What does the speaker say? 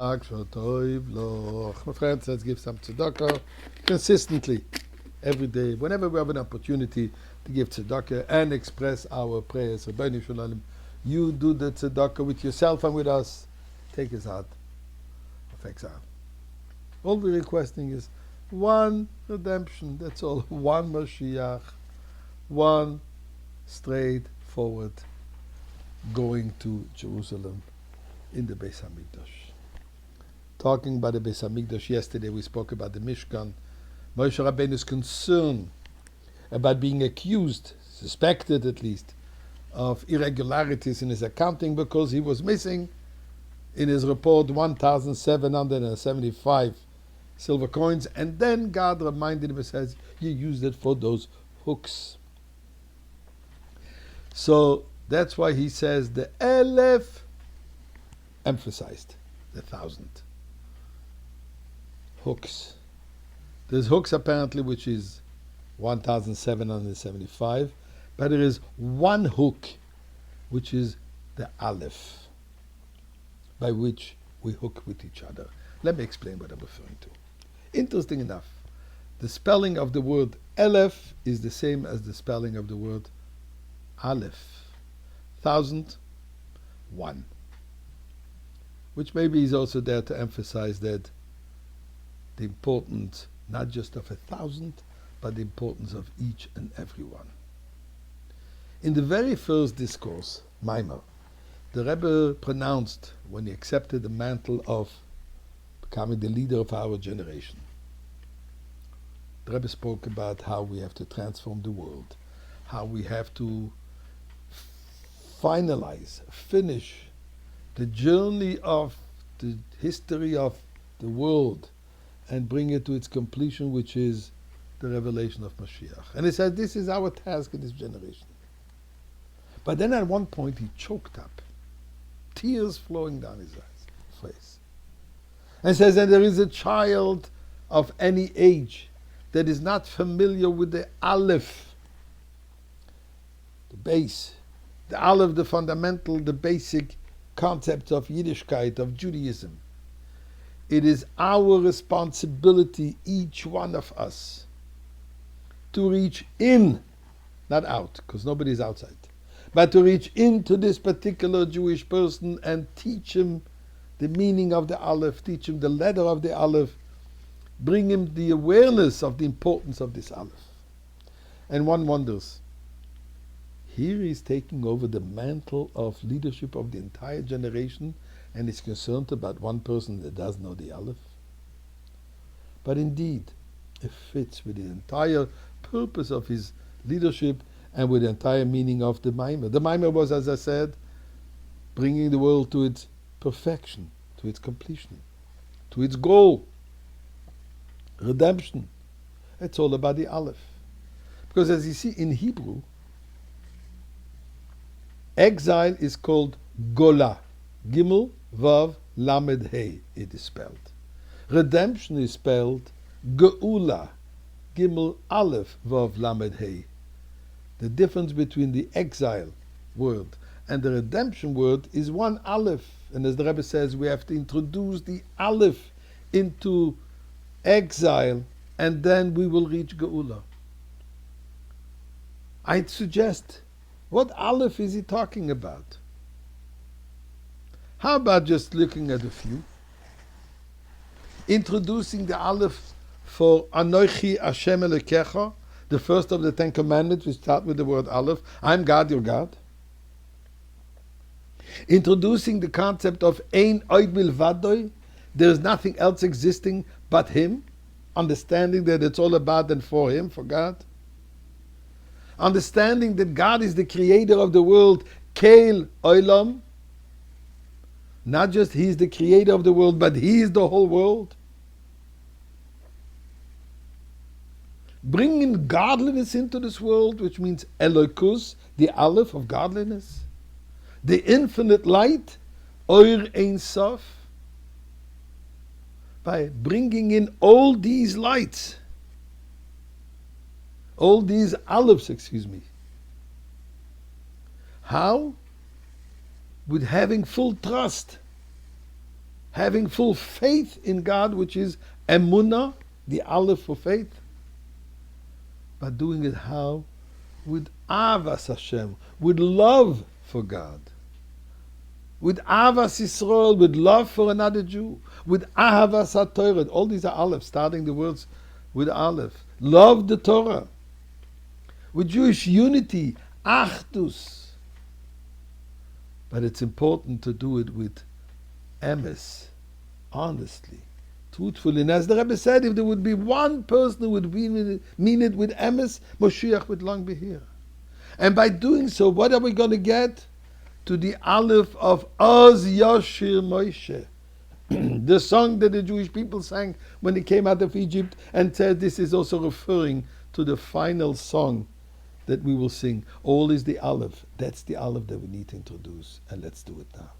My friends, let's give some tzedakah consistently every day, whenever we have an opportunity to give tzedakah and express our prayers. Rabbeinu Shalom, you do the tzedakah with yourself and with us. Take us out of exile. All we're requesting is one redemption. That's all. One Mashiach, one straightforward going to Jerusalem in the Beis Hamikdash. Talking about the Beis Hamikdash yesterday, we spoke about the Mishkan. Moshe Rabbeinu's concern about being accused, suspected at least, of irregularities in his accounting because he was missing in his report 1,775 silver coins, and then God reminded him and says, you used it for those hooks. So that's why he says the Aleph emphasized the 1,000. Hooks. There's hooks apparently which is 1,775, but there is one hook which is the Aleph, by which we hook with each other. Let me explain what I'm referring to. Interesting enough, the spelling of the word Aleph is the same as the spelling of the word Aleph. 1,000, one. Which maybe is also there to emphasize that the importance not just of 1,000, but the importance of each and every one. In the very first discourse, Maimer, the Rebbe pronounced when he accepted the mantle of becoming the leader of our generation. The Rebbe spoke about how we have to transform the world, how we have to finish the journey of the history of the world and bring it to its completion, which is the revelation of Mashiach. And he said, this is our task in this generation. But then at one point he choked up, tears flowing down his face. And says that there is a child of any age that is not familiar with the Aleph, the base, the Aleph, the fundamental, the basic concepts of Yiddishkeit, of Judaism. It is our responsibility, each one of us, to reach in, not out, because nobody is outside, but to reach into this particular Jewish person and teach him the meaning of the Aleph, teach him the letter of the Aleph, bring him the awareness of the importance of this Aleph. And one wonders, here he's taking over the mantle of leadership of the entire generation and is concerned about one person that doesn't know the Aleph. But indeed, it fits with the entire purpose of his leadership and with the entire meaning of the Maimer. The Maimer was, as I said, bringing the world to its perfection, to its completion, to its goal, redemption. It's all about the Aleph. Because as you see in Hebrew, exile is called Gola. Gimel, Vav, Lamed, Hey, it is spelled. Redemption is spelled Geula. Gimel, Aleph, Vav, Lamed, Hey. The difference between the exile word and the redemption word is one Aleph. And as the Rebbe says, we have to introduce the Aleph into exile, and then we will reach Geula. I'd suggest, what Aleph is he talking about? How about just looking at a few? Introducing the Aleph for Anochi Hashem Elokecha, the first of the 10 Commandments, we start with the word Aleph. I'm God, your God. Introducing the concept of Ein Oid Milvadoi, there is nothing else existing but Him. Understanding that it's all about and for Him, for God. Understanding that God is the creator of the world, Keil Oilam. Not just He is the creator of the world, but He is the whole world. Bringing godliness into this world, which means Elokus, the Aleph of godliness. The infinite light, Oir Ein Sof. By bringing in all these lights, all these Alephs, How? With having full trust having full faith in God, which is emunah, the Aleph for faith, but doing it how? With avas Hashem, with love for God, with avas Yisrael, with love for another Jew, with ahavas HaTorah. All these are Aleph, starting the words with Aleph. Love the Torah, with Jewish unity, achdus. But it's important to do it with emes, honestly, truthfully. And as the Rebbe said, if there would be one person who would mean it with emes, Moshiach would long be here. And by doing so, what are we going to get? To the Aleph of Oz Yashir Moshe, the song that the Jewish people sang when they came out of Egypt, and said this is also referring to the final song that we will sing. All is the Aleph. That's the Aleph that we need to introduce, and let's do it now.